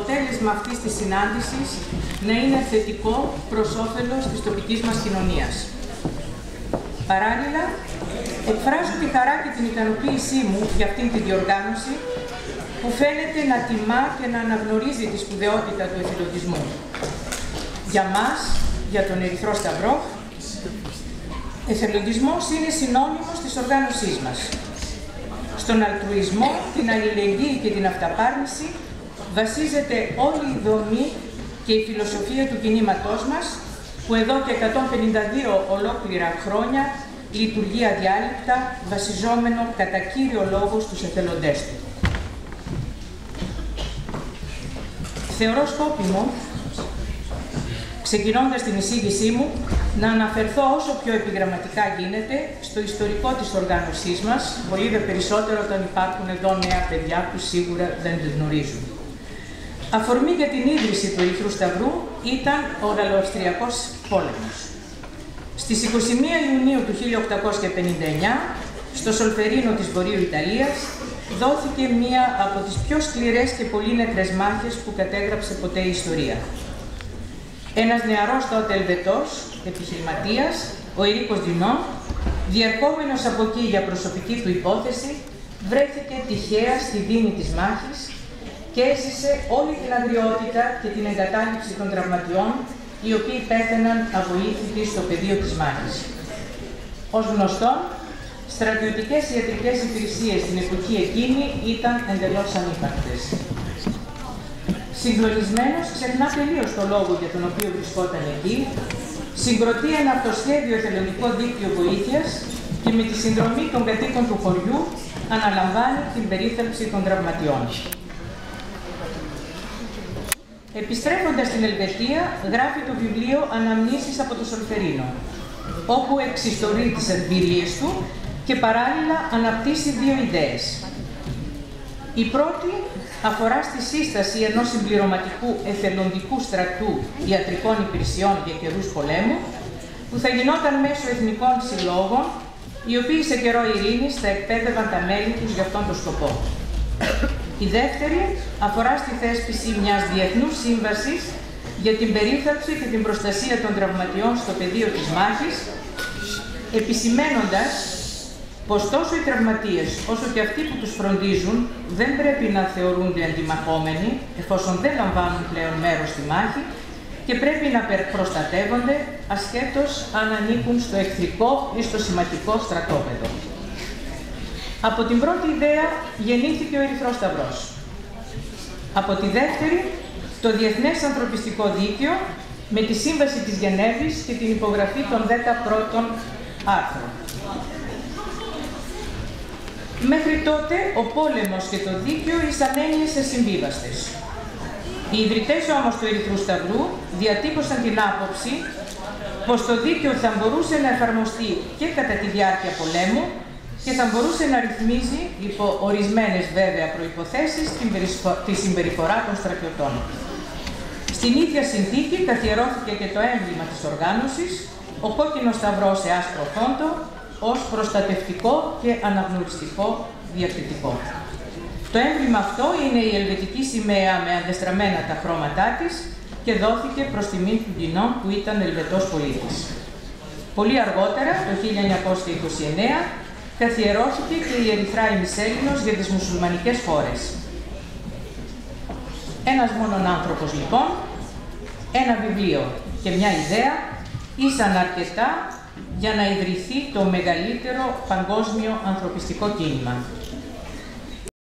αποτέλεσμα αυτής της συνάντησης να είναι θετικό προς όφελος της τοπικής μας κοινωνίας. Παράλληλα, εκφράζω τη χαρά και την ικανοποίησή μου για αυτήν τη διοργάνωση που φαίνεται να τιμά και να αναγνωρίζει τη σπουδαιότητα του εθελοντισμού. Για μας, για τον Ερυθρό Σταυρό, εθελοντισμός είναι συνώνυμος της οργάνωσής μας. Στον αλτρουισμό, την αλληλεγγύη και την αυταπάρνηση βασίζεται όλη η δομή και η φιλοσοφία του κινήματός μας, που εδώ και 152 ολόκληρα χρόνια λειτουργεί αδιάλειπτα, βασιζόμενο κατά κύριο λόγο στους εθελοντές του. Θεωρώ σκόπιμο, ξεκινώντας την εισήγησή μου, να αναφερθώ όσο πιο επιγραμματικά γίνεται στο ιστορικό της οργάνωσής μας, πολύ δε περισσότερο όταν υπάρχουν εδώ νέα παιδιά που σίγουρα δεν τη γνωρίζουν. Αφορμή για την ίδρυση του Ερυθρού Σταυρού ήταν ο Γαλλοαυστριακός πόλεμος. Στις 21 Ιουνίου του 1859, στο Σολφερίνο της Βορείου Ιταλίας, δόθηκε μία από τις πιο σκληρές και πολύ νεκρές μάχες που κατέγραψε ποτέ η ιστορία. Ένας νεαρός τότε Ελβετός, επιχειρηματίας, ο Ερίκος Ντινόν, διερχόμενος από εκεί για προσωπική του υπόθεση, βρέθηκε τυχαία στη δίνη της μάχης και έζησε όλη την αγριότητα και την εγκατάλειψη των τραυματιών, οι οποίοι πέθαιναν αβοήθητοι στο πεδίο της μάχης. Ως γνωστόν, στρατιωτικές ιατρικές υπηρεσίες στην εποχή εκείνη ήταν εντελώς ανύπαρκτες. Συγκλονισμένος, ξεχνά τελείως το λόγο για τον οποίο βρισκόταν εκεί, συγκροτεί ένα αυτοσχέδιο εθελοντικό δίκτυο βοήθειας και με τη συνδρομή των κατοίκων του χωριού αναλαμβάνει την περίθαλψη των τραυματιών. Επιστρέφοντας στην Ελβετία, γράφει το βιβλίο «Αναμνήσεις από το Σολφερίνο», όπου εξιστορεί τις εμπειρίες του και παράλληλα αναπτύσσει δύο ιδέες. Η πρώτη αφορά στη σύσταση ενός συμπληρωματικού εθελοντικού στρατού ιατρικών υπηρεσιών για καιρούς πολέμου, που θα γινόταν μέσω εθνικών συλλόγων, οι οποίοι σε καιρό ειρήνης θα εκπαίδευαν τα μέλη τους για αυτόν τον σκοπό. Η δεύτερη αφορά στη θέσπιση μιας διεθνούς σύμβασης για την περίθαλψη και την προστασία των τραυματιών στο πεδίο της μάχης, επισημαίνοντας πως τόσο οι τραυματίες όσο και αυτοί που τους φροντίζουν δεν πρέπει να θεωρούνται αντιμαχόμενοι, εφόσον δεν λαμβάνουν πλέον μέρος στη μάχη, και πρέπει να προστατεύονται ασχέτως αν ανήκουν στο εχθρικό ή στο συμμαχικό στρατόπεδο. Από την πρώτη ιδέα γεννήθηκε ο Ερυθρός Σταυρός. Από τη δεύτερη, το Διεθνές Ανθρωπιστικό Δίκαιο με τη Σύμβαση της Γενέβης και την υπογραφή των 10 πρώτων άρθρων. Μέχρι τότε, ο πόλεμος και το δίκαιο ήσαν έννοιες ασυμβίβαστες. Οι ιδρυτές όμως του Ερυθρού Σταυρού διατύπωσαν την άποψη πως το δίκαιο θα μπορούσε να εφαρμοστεί και κατά τη διάρκεια πολέμου και θα μπορούσε να ρυθμίζει, υπό ορισμένες βέβαια προϋποθέσεις, τη συμπεριφορά των στρατιωτών. Στην ίδια συνθήκη καθιερώθηκε και το έμβλημα της οργάνωσης, ο κόκκινος σταυρός σε άσπρο φόντο, ως προστατευτικό και αναγνωριστικό διακριτικό. Το έμβλημα αυτό είναι η ελβετική σημαία με αντεστραμμένα τα χρώματά της και δόθηκε προς τιμή του Ντινόν, που ήταν Ελβετός πολίτης. Πολύ αργότερα, το 1929, καθιερώθηκε και η Ερυθρά ημισέλληνος για τις μουσουλμανικές χώρες. Ένας μόνον άνθρωπος λοιπόν, ένα βιβλίο και μια ιδέα ήσαν αρκετά για να ιδρυθεί το μεγαλύτερο παγκόσμιο ανθρωπιστικό κίνημα.